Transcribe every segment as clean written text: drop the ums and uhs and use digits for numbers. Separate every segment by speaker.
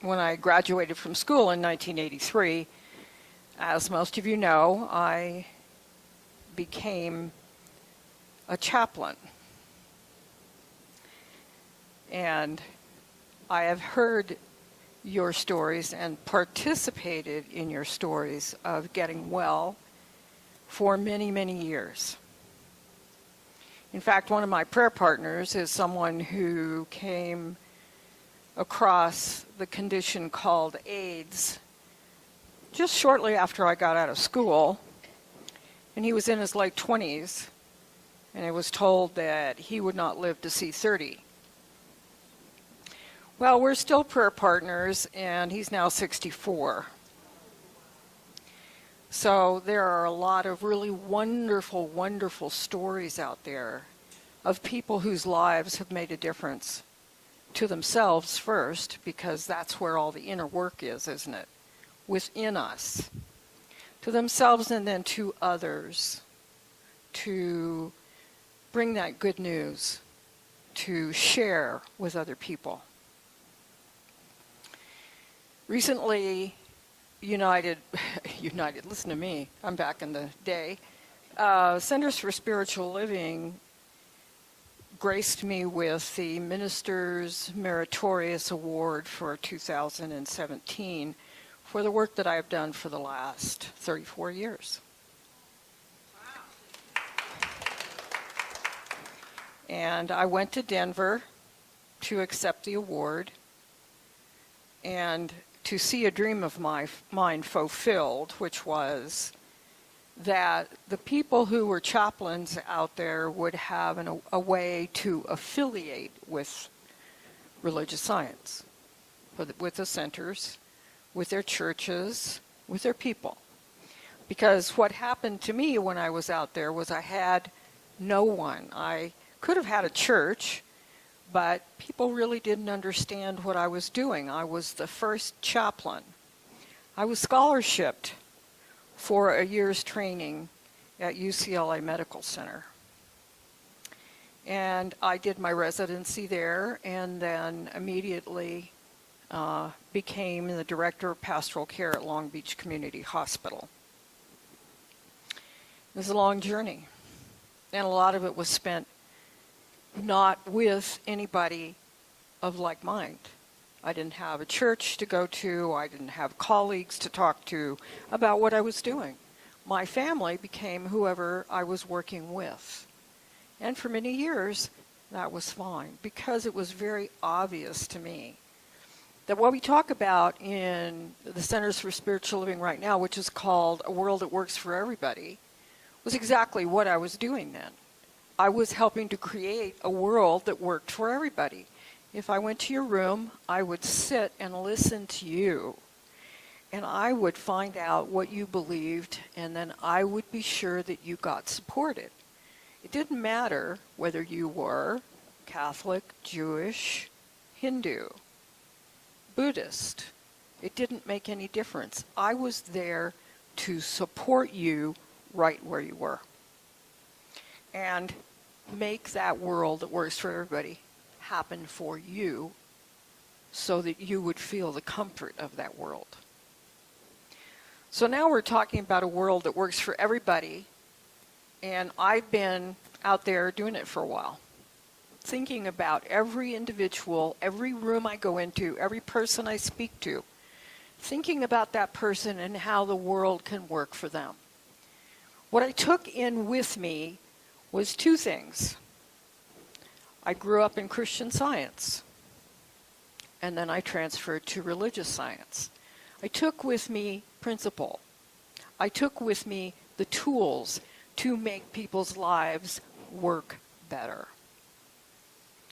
Speaker 1: when I graduated from school in 1983, as most of you know, I became a chaplain. And I have heard your stories and participated in your stories of getting well for many, many years. In fact, one of my prayer partners is someone who came across the condition called AIDS just shortly after I got out of school, and he was in his late 20s, and I was told that he would not live to see 30. Well, we're still prayer partners, and he's now 64. So there are a lot of really wonderful, wonderful stories out there of people whose lives have made a difference to themselves first, because that's where all the inner work is, isn't it? Within us. To themselves and then to others. To bring that good news. To share with other people. Recently, United, listen to me, I'm back in the day. Centers for Spiritual Living graced me with the Minister's Meritorious Award for 2017 for the work that I've done for the last 34 years. Wow. And I went to Denver to accept the award and to see a dream of mine fulfilled, which was that the people who were chaplains out there would have a way to affiliate with religious science, with the centers, with their churches, with their people. Because what happened to me when I was out there was I had no one. I could have had a church, but people really didn't understand what I was doing. I was the first chaplain. I was scholarshiped for a year's training at UCLA Medical Center. And I did my residency there, and then immediately became the director of pastoral care at Long Beach Community Hospital. It was a long journey, and a lot of it was spent not with anybody of like mind. I didn't have a church to go to. I didn't have colleagues to talk to about what I was doing. My family became whoever I was working with. And for many years, that was fine, because it was very obvious to me that what we talk about in the Centers for Spiritual Living right now, which is called A World That Works for Everybody, was exactly what I was doing then. I was helping to create a world that worked for everybody. If I went to your room, I would sit and listen to you, and I would find out what you believed, and then I would be sure that you got supported. It didn't matter whether you were Catholic, Jewish, Hindu, Buddhist. It didn't make any difference. I was there to support you right where you were, and make that world that works for everybody happen for you, so that you would feel the comfort of that world. So now we're talking about a world that works for everybody, and I've been out there doing it for a while, thinking about every individual, every room I go into, every person I speak to, thinking about that person and how the world can work for them. What I took in with me was two things. I grew up in Christian Science, and then I transferred to religious science. I took with me principle. I took with me the tools to make people's lives work better.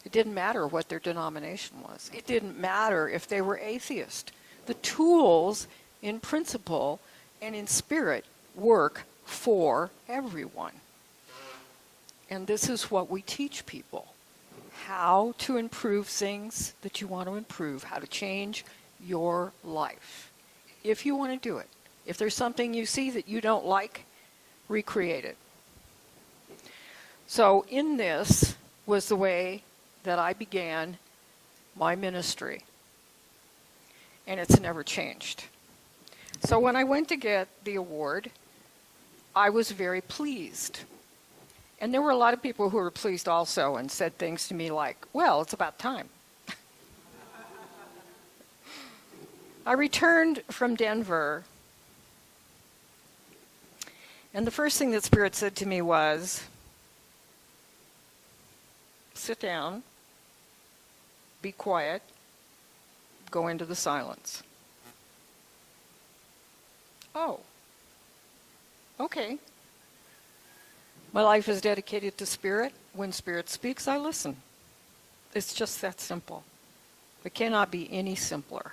Speaker 1: It didn't matter what their denomination was. It didn't matter if they were atheist. The tools in principle and in spirit work for everyone. And this is what we teach people. How to improve things that you want to improve. How to change your life. If you want to do it. If there's something you see that you don't like, recreate it. So in this was the way that I began my ministry. and it's never changed. So when I went to get the award, I was very pleased. And there were a lot of people who were pleased also and said things to me like, well, it's about time. I returned from Denver, and the first thing that Spirit said to me was, sit down, be quiet, go into the silence. Oh, okay. My life is dedicated to Spirit. When Spirit speaks, I listen. It's just that simple. It cannot be any simpler.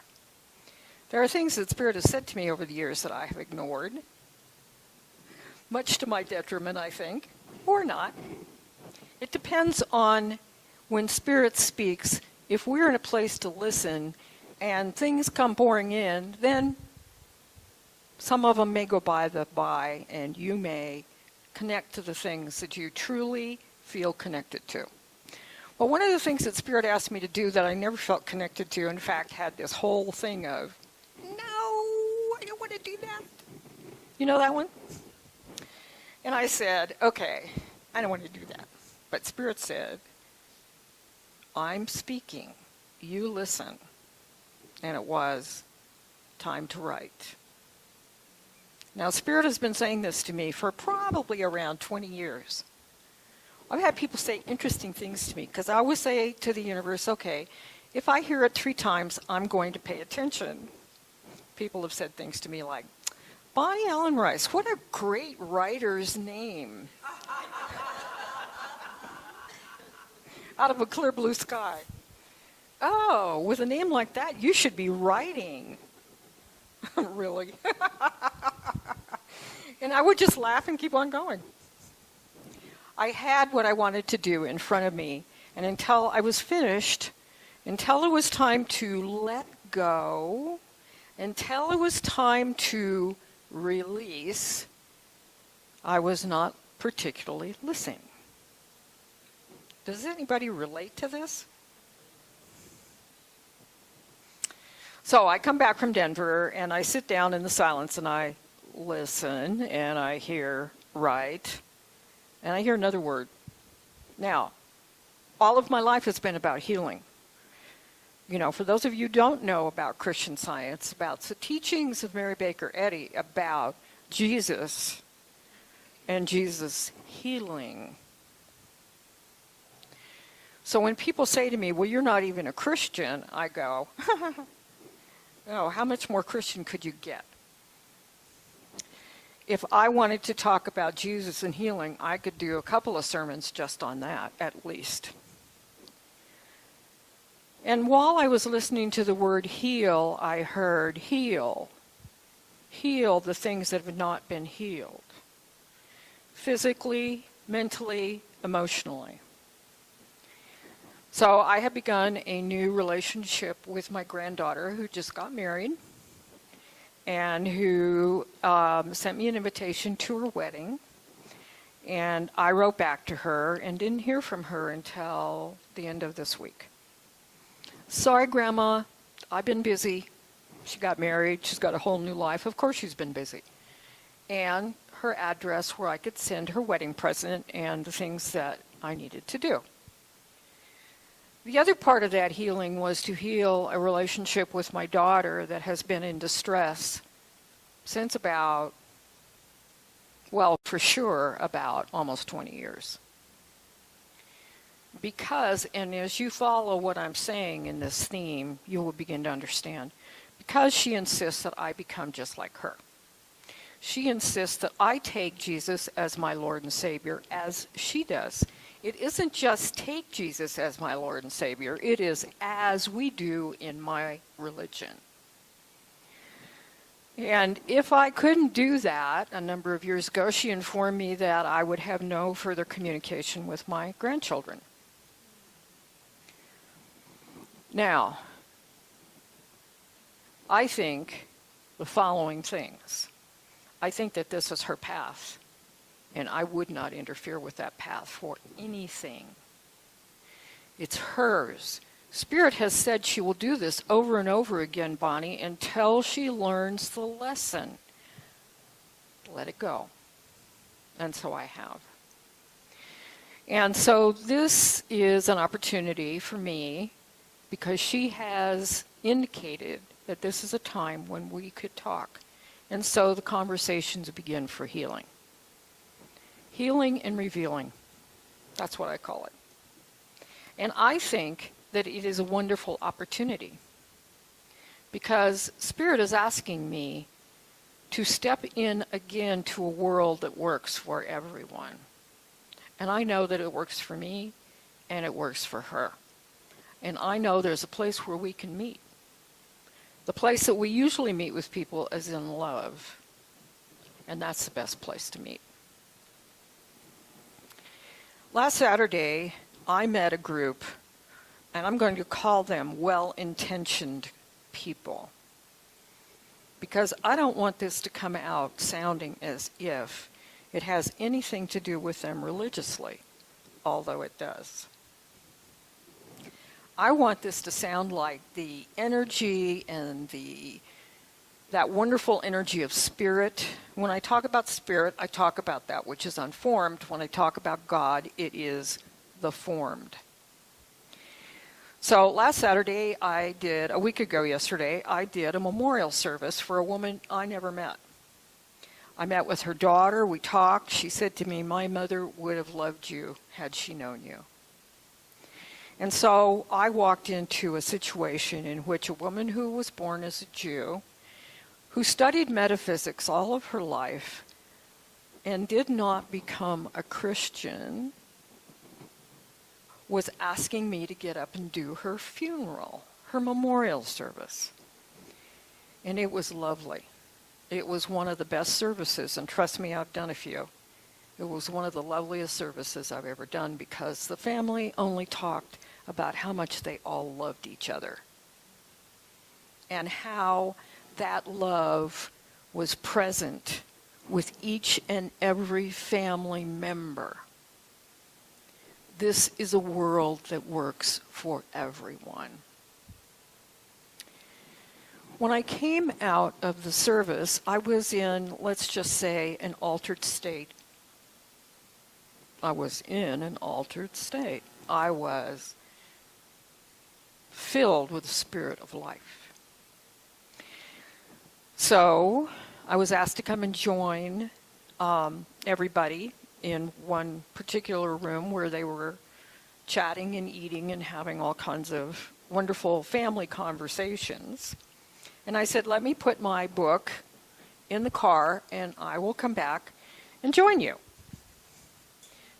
Speaker 1: There are things that Spirit has said to me over the years that I have ignored, much to my detriment, I think, or not. It depends on when Spirit speaks. If we're in a place to listen and things come pouring in, then some of them may go by and you may connect to the things that you truly feel connected to. Well, one of the things that Spirit asked me to do that I never felt connected to, in fact, had this whole thing of, no, I don't want to do that. You know that one? And I said, okay, I don't want to do that. But Spirit said, I'm speaking. You listen. And it was time to write. Now, Spirit has been saying this to me for probably around 20 years. I've had people say interesting things to me, because I always say to the universe, okay, if I hear it 3 times, I'm going to pay attention. People have said things to me like, Bonny Allen Rice, what a great writer's name. Out of a clear blue sky. Oh, with a name like that, you should be writing. Really? And I would just laugh and keep on going. I had what I wanted to do in front of me, and until I was finished, until it was time to let go, until it was time to release, I was not particularly listening. Does anybody relate to this? So I come back from Denver, and I sit down in the silence, and I listen, and I hear right, and I hear another word. Now, all of my life has been about healing. You know, for those of you who don't know about Christian Science, about the teachings of Mary Baker Eddy about Jesus and Jesus healing. So when people say to me, well, you're not even a Christian, I go, oh, how much more Christian could you get? If I wanted to talk about Jesus and healing, I could do a couple of sermons just on that, at least. And while I was listening to the word heal, I heard heal. Heal the things that have not been healed. Physically, mentally, emotionally. So I have begun a new relationship with my granddaughter who just got married and who sent me an invitation to her wedding. And I wrote back to her and didn't hear from her until the end of this week. Sorry, Grandma, I've been busy. She got married. She's got a whole new life. Of course she's been busy. And her address where I could send her wedding present and the things that I needed to do. The other part of that healing was to heal a relationship with my daughter that has been in distress since about, well, for sure, about almost 20 years. Because, and as you follow what I'm saying in this theme, you will begin to understand. Because she insists that I become just like her. She insists that I take Jesus as my Lord and Savior, as she does. It isn't just take Jesus as my Lord and Savior. It is as we do in my religion. And if I couldn't do that, a number of years ago, she informed me that I would have no further communication with my grandchildren. Now, I think the following things. I think that this is her path, and I would not interfere with that path for anything. It's hers Spirit has said she will do this over and over again, Bonnie, until she learns the lesson. Let it go. And so I have. And so this is an opportunity for me, because she has indicated that this is a time when we could talk. And so the conversations begin for healing. Healing and revealing. That's what I call it. And I think that it is a wonderful opportunity, because Spirit is asking me to step in again to a world that works for everyone. And I know that it works for me, and it works for her. And I know there's a place where we can meet. The place that we usually meet with people is in love. And that's the best place to meet. Last Saturday, I met a group, and I'm going to call them well-intentioned people, because I don't want this to come out sounding as if it has anything to do with them religiously, although it does. I want this to sound like the energy and that wonderful energy of spirit. When I talk about spirit, I talk about that which is unformed. When I talk about God, it is the formed. So last Saturday, a week ago yesterday, I did a memorial service for a woman I never met. I met with her daughter, we talked. She said to me, "My mother would have loved you had she known you." And so I walked into a situation in which a woman who was born as a Jew, who studied metaphysics all of her life and did not become a Christian, was asking me to get up and do her funeral, her memorial service. And it was lovely. It was one of the best services, and trust me, I've done a few. It was one of the loveliest services I've ever done, because the family only talked about how much they all loved each other and how that love was present with each and every family member. This is a world that works for everyone. When I came out of the service, I was in, let's just say, an altered state. I was in an altered state. I was filled with the spirit of life. So I was asked to come and join everybody in one particular room where they were chatting and eating and having all kinds of wonderful family conversations. And I said, let me put my book in the car and I will come back and join you.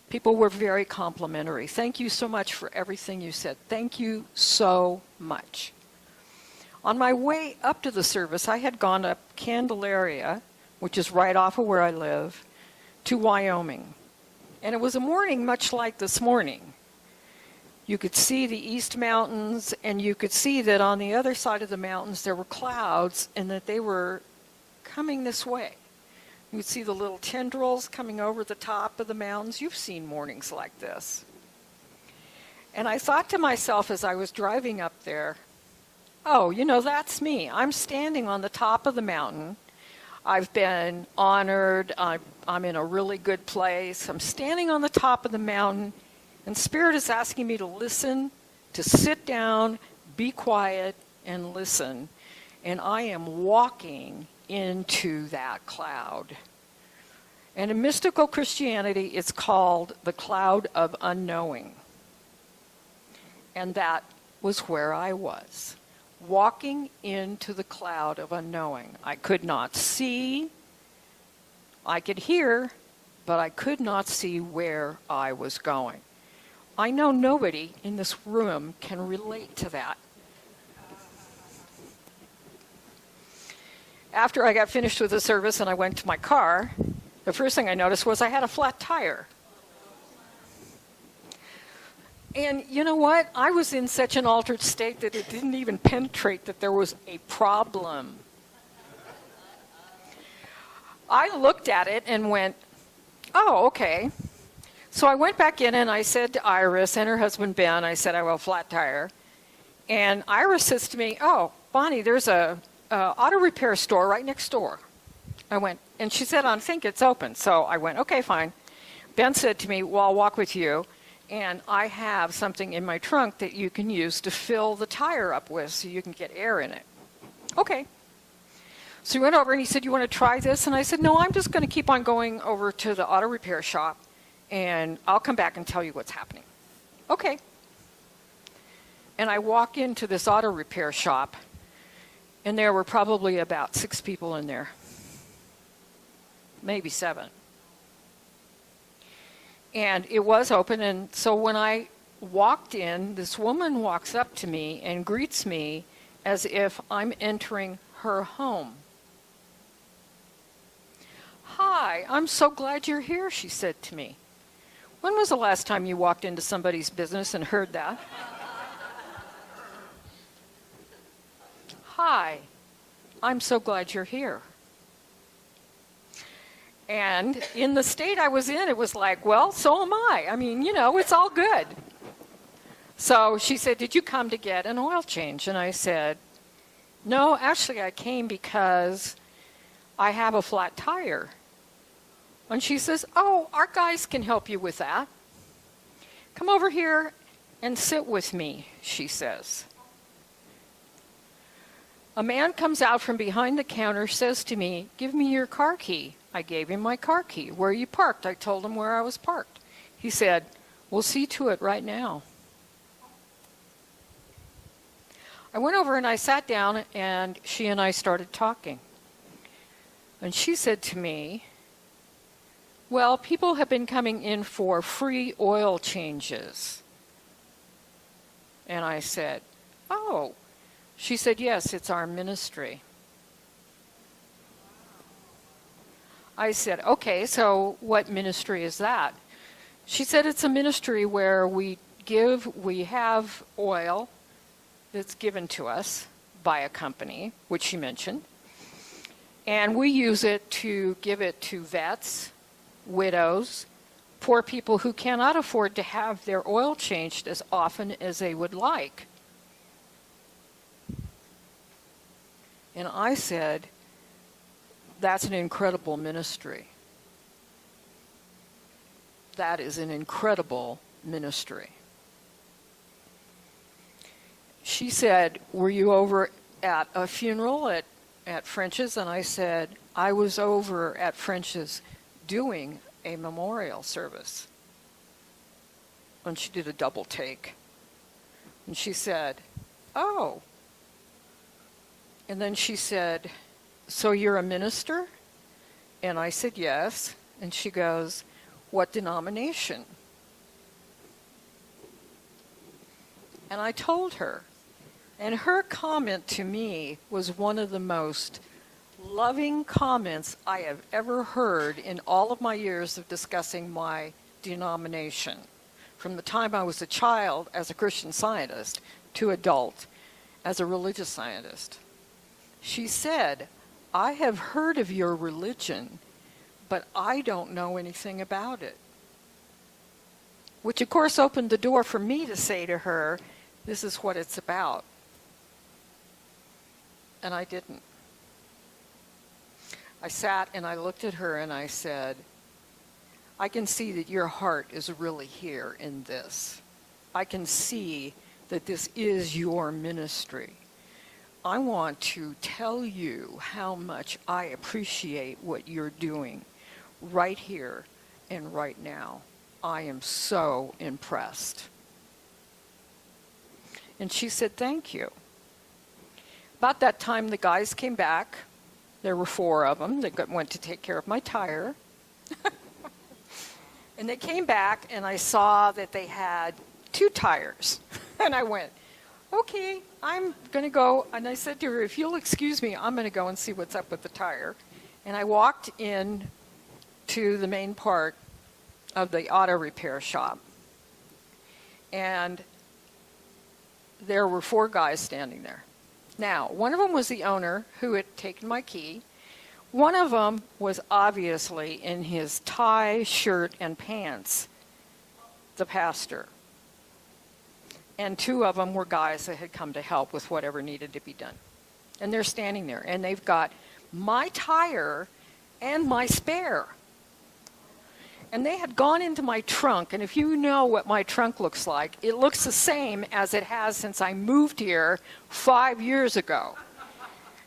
Speaker 1: People were very complimentary. Thank you so much for everything you said. Thank you so much. On my way up to the service, I had gone up Candelaria, which is right off of where I live, to Wyoming. And it was a morning much like this morning. You could see the East Mountains, and you could see that on the other side of the mountains there were clouds, and that they were coming this way. You could see the little tendrils coming over the top of the mountains. You've seen mornings like this. And I thought to myself as I was driving up there, oh, that's me. I'm standing on the top of the mountain. I've been honored. I'm in a really good place. I'm standing on the top of the mountain, and Spirit is asking me to listen, to sit down, be quiet, and listen. And I am walking into that cloud. And in mystical Christianity, it's called the cloud of unknowing. And that was where I was, walking into the cloud of unknowing. I could not see. I could hear, but I could not see where I was going. I know nobody in this room can relate to that. After I got finished with the service and I went to my car, the first thing I noticed was I had a flat tire. And you know what? I was in such an altered state that it didn't even penetrate that there was a problem. I looked at it and went, oh, okay. So I went back in and I said to Iris and her husband Ben, I said, I have a flat tire. And Ira says to me, oh, Bonnie, there's a auto repair store right next door. I went, and she said, I think it's open. So I went, okay, fine. Ben said to me, well, I'll walk with you. And I have something in my trunk that you can use to fill the tire up with so you can get air in it. Okay. So he went over and he said, you want to try this? And I said, no, I'm just going to keep on going over to the auto repair shop and I'll come back and tell you what's happening. Okay. And I walk into this auto repair shop and there were probably about 6 people in there. Maybe 7. And it was open, and so when I walked in, this woman walks up to me and greets me as if I'm entering her home. Hi, I'm so glad you're here, she said to me. When was the last time you walked into somebody's business and heard that? Hi, I'm so glad you're here. And in the state I was in, it was like, well, so am I. I mean, you know, it's all good. So she said, did you come to get an oil change? And I said, no, actually I came because I have a flat tire. And she says, oh, our guys can help you with that. Come over here and sit with me, she says. A man comes out from behind the counter, says to me, give me your car key. I gave him my car key. Where are you parked? I told him where I was parked. He said, we'll see to it right now. I went over and I sat down and she and I started talking. And she said to me, well, people have been coming in for free oil changes. And I said, oh. She said, yes, it's our ministry. I said, okay, so what ministry is that? She said, it's a ministry where we have oil that's given to us by a company, which she mentioned, and we use it to give it to vets, widows, poor people who cannot afford to have their oil changed as often as they would like. And I said, that's an incredible ministry. That is an incredible ministry. She said, were you over at a funeral at French's? And I said, I was over at French's doing a memorial service. And she did a double take. And she said, oh. And then she said, so you're a minister? And I said, yes. And she goes, what denomination? And I told her. And her comment to me was one of the most loving comments I have ever heard in all of my years of discussing my denomination. From the time I was a child as a Christian Scientist to adult as a religious scientist. She said, I have heard of your religion, but I don't know anything about it. Which of course opened the door for me to say to her, this is what it's about. And I didn't. I sat and I looked at her and I said, I can see that your heart is really here in this. I can see that this is your ministry. I want to tell you how much I appreciate what you're doing right here and right now. I am so impressed. And she said, thank you. About that time, the guys came back. There were 4 of them that went to take care of my tire. And they came back, and I saw that they had 2 tires. And I went, okay, I'm going to go. And I said to her, if you'll excuse me, I'm going to go and see what's up with the tire. And I walked in to the main part of the auto repair shop. And there were 4 guys standing there. Now, one of them was the owner who had taken my key. One of them was obviously in his tie, shirt, and pants, the pastor. And 2 of them were guys that had come to help with whatever needed to be done. And they're standing there, and they've got my tire and my spare. And they had gone into my trunk, and if you know what my trunk looks like, it looks the same as it has since I moved here 5 years ago.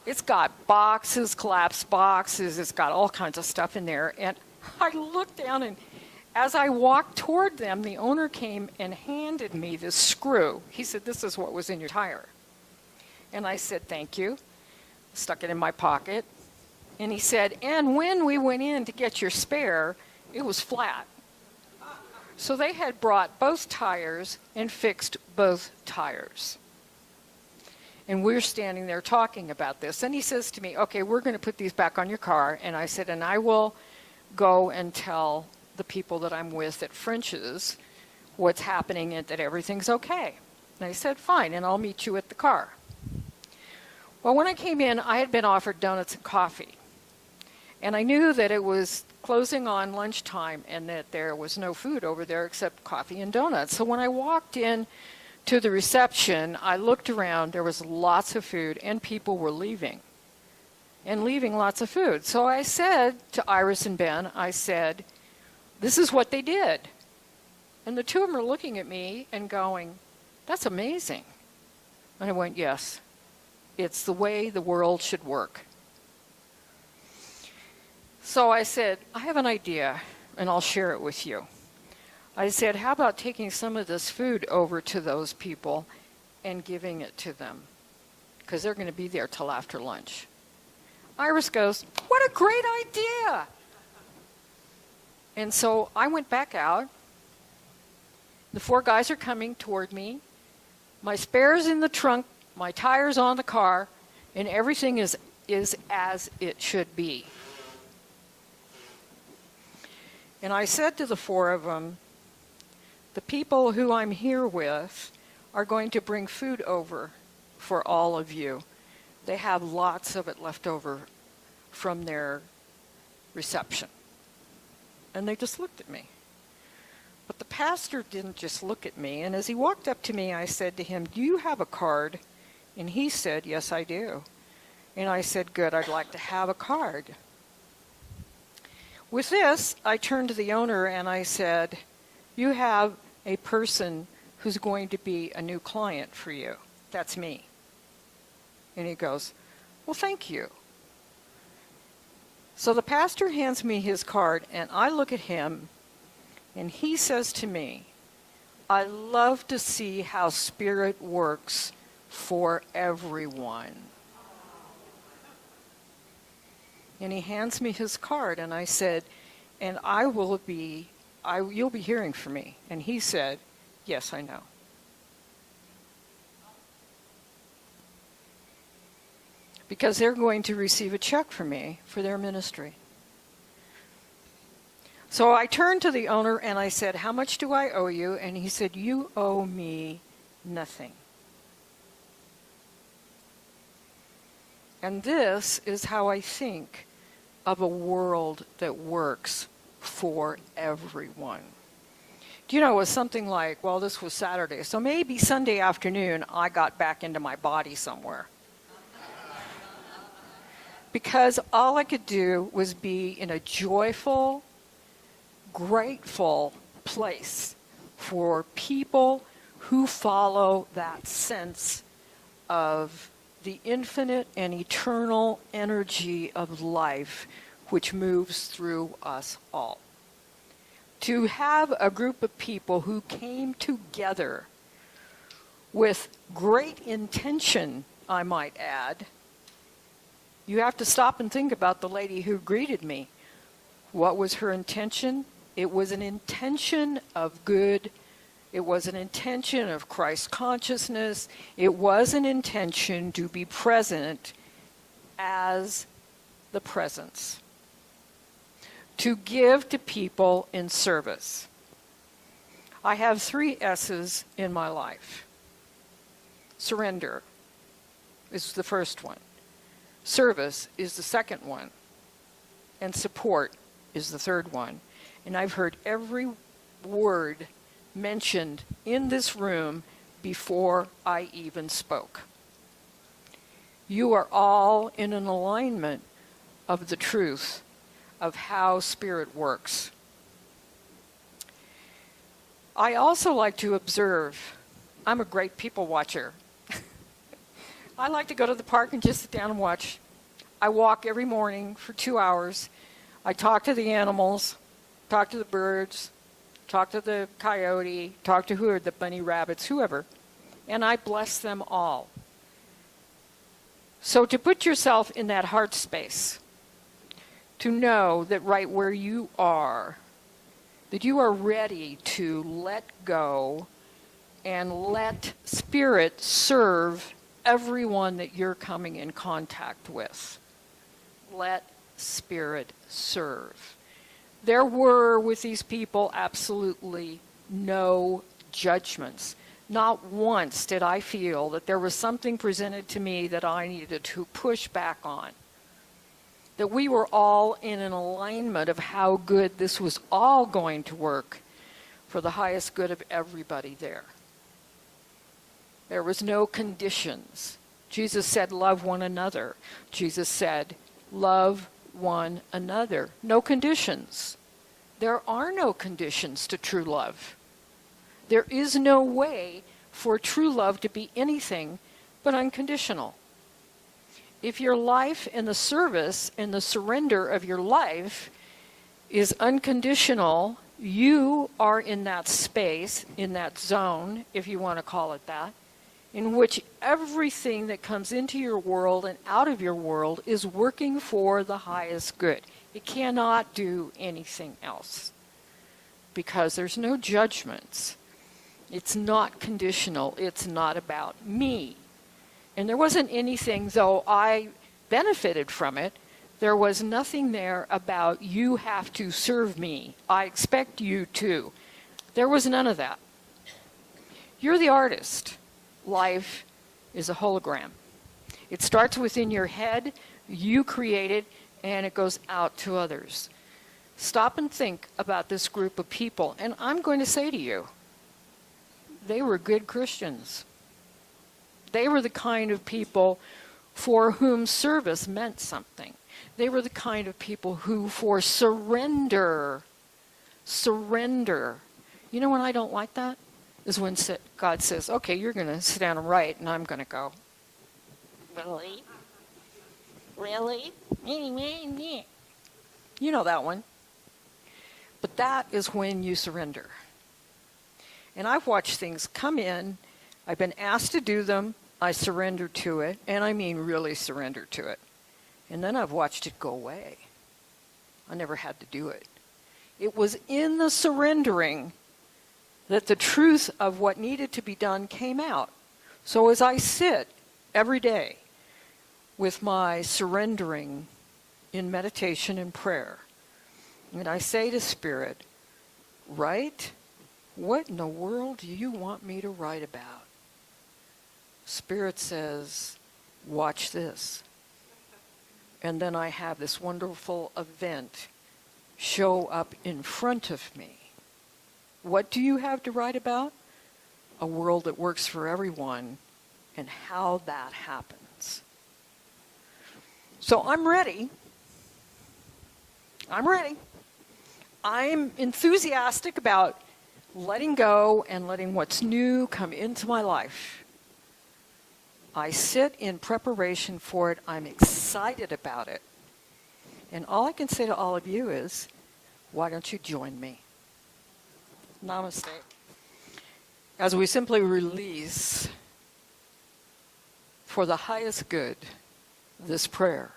Speaker 1: It's got boxes, collapsed boxes, it's got all kinds of stuff in there. And I looked down, and as I walked toward them, the owner came and handed me this screw. He said, "This is what was in your tire." And I said, "Thank you." Stuck it in my pocket. And he said, "And when we went in to get your spare, it was flat." So they had brought both tires and fixed both tires. And we're standing there talking about this. And he says to me, "Okay, we're going to put these back on your car." And I said, "And I will go and tell the people that I'm with at French's what's happening and that everything's okay." And I said, "Fine, and I'll meet you at the car." Well, when I came in, I had been offered donuts and coffee. And I knew that it was closing on lunchtime and that there was no food over there except coffee and donuts. So when I walked in to the reception, I looked around. There was lots of food, and people were leaving. And leaving lots of food. So I said to Iris and Ben, I said, "This is what they did." And the 2 of them are looking at me and going, "That's amazing." And I went, "Yes, it's the way the world should work." So I said, "I have an idea, and I'll share it with you." I said, "How about taking some of this food over to those people and giving it to them? Because they're going to be there till after lunch." Iris goes, "What a great idea!" And so I went back out. The 4 guys are coming toward me. My spare's in the trunk, my tire's on the car, and everything is as it should be. And I said to the 4 of them, "The people who I'm here with are going to bring food over for all of you. They have lots of it left over from their reception." And they just looked at me. But the pastor didn't just look at me. And as he walked up to me, I said to him, "Do you have a card?" And he said, "Yes, I do." And I said, "Good, I'd like to have a card." With this, I turned to the owner and I said, "You have a person who's going to be a new client for you. That's me." And he goes, "Well, thank you." So the pastor hands me his card, and I look at him, and he says to me, "I love to see how Spirit works for everyone." And he hands me his card, and I said, "And you'll be hearing from me." And he said, "Yes, I know." Because they're going to receive a check from me for their ministry. So I turned to the owner and I said, "How much do I owe you?" And he said, "You owe me nothing." And this is how I think of a world that works for everyone. Do you know, it was something like, well, this was Saturday, so maybe Sunday afternoon I got back into my body somewhere. Because all I could do was be in a joyful, grateful place for people who follow that sense of the infinite and eternal energy of life which moves through us all. To have a group of people who came together with great intention, I might add. You have to stop and think about the lady who greeted me. What was her intention? It was an intention of good. It was an intention of Christ consciousness. It was an intention to be present as the presence. To give to people in service. I have 3 S's in my life. Surrender is the first one. Service is the second one. And support is the third one. And I've heard every word mentioned in this room before I even spoke. You are all in an alignment of the truth of how Spirit works. I also like to observe. I'm a great people watcher. I like to go to the park and just sit down and watch. I walk every morning for 2 hours. I talk to the animals, talk to the birds, talk to the coyote, talk to the bunny rabbits, whoever, and I bless them all. So to put yourself in that heart space, to know that right where you are, that you are ready to let go and let Spirit serve everyone that you're coming in contact with. Let Spirit serve. There were, with these people, absolutely no judgments. Not once did I feel that there was something presented to me that I needed to push back on. That we were all in an alignment of how good this was all going to work for the highest good of everybody there. There was no conditions. Jesus said, love one another. Jesus said, love one another. No conditions. There are no conditions to true love. There is no way for true love to be anything but unconditional. If your life and the service and the surrender of your life is unconditional, you are in that space, in that zone, if you want to call it that, in which everything that comes into your world and out of your world is working for the highest good. It cannot do anything else because there's no judgments. It's not conditional. It's not about me. And there wasn't anything, though I benefited from it, there was nothing there about you have to serve me. I expect you to. There was none of that. You're the artist. Life is a hologram. It starts within your head, you create it, and it goes out to others. Stop and think about this group of people, and I'm going to say to you, they were good Christians. They were the kind of people for whom service meant something. They were the kind of people who, for surrender. You know when I don't like that? Is when God says, okay, you're going to sit down and write, and I'm going to go, really? Really? You know that one. But that is when you surrender. And I've watched things come in. I've been asked to do them. I surrender to it. And I mean really surrender to it. And then I've watched it go away. I never had to do it. It was in the surrendering that the truth of what needed to be done came out. So as I sit every day with my surrendering in meditation and prayer, and I say to Spirit, write? What in the world do you want me to write about? Spirit says, watch this. And then I have this wonderful event show up in front of me. What do you have to write about? A world that works for everyone and how that happens. So I'm ready. I'm enthusiastic about letting go and letting what's new come into my life. I sit in preparation for it. I'm excited about it. And all I can say to all of you is, why don't you join me? Namaste. As we simply release for the highest good this prayer,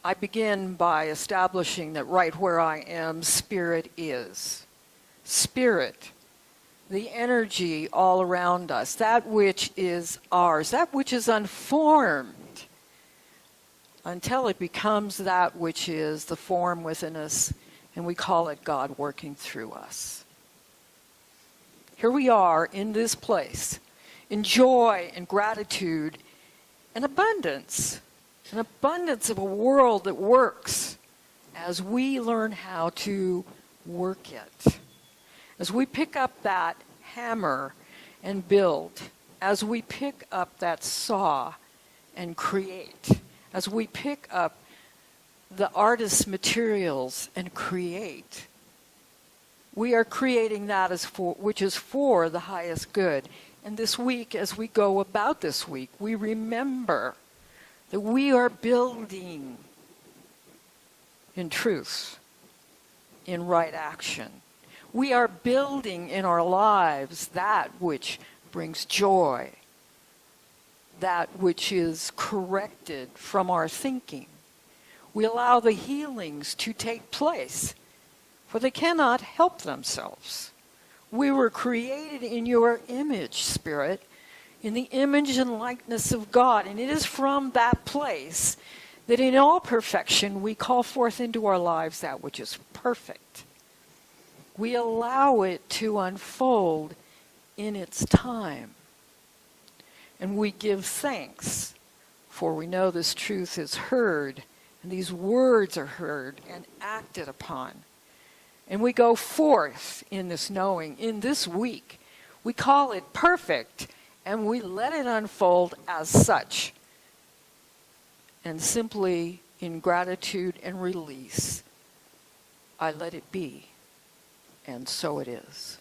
Speaker 1: I begin by establishing that right where I am, Spirit is. Spirit, the energy all around us, that which is ours, that which is unformed, until it becomes that which is the form within us, and we call it God working through us. Here we are in this place, in joy and gratitude and abundance. An abundance of a world that works as we learn how to work it. As we pick up that hammer and build, as we pick up that saw and create, as we pick up the artist's materials and create, we are creating that which is for the highest good. And this week, as we go about this week, we remember that we are building in truth, in right action. We are building in our lives that which brings joy, that which is corrected from our thinking. We allow the healings to take place, for they cannot help themselves. We were created in your image, Spirit, in the image and likeness of God. And it is from that place that in all perfection we call forth into our lives that which is perfect. We allow it to unfold in its time. And we give thanks, for we know this truth is heard, and these words are heard and acted upon. And we go forth in this knowing, in this week. We call it perfect, and we let it unfold as such. And simply, in gratitude and release, I let it be. And so it is.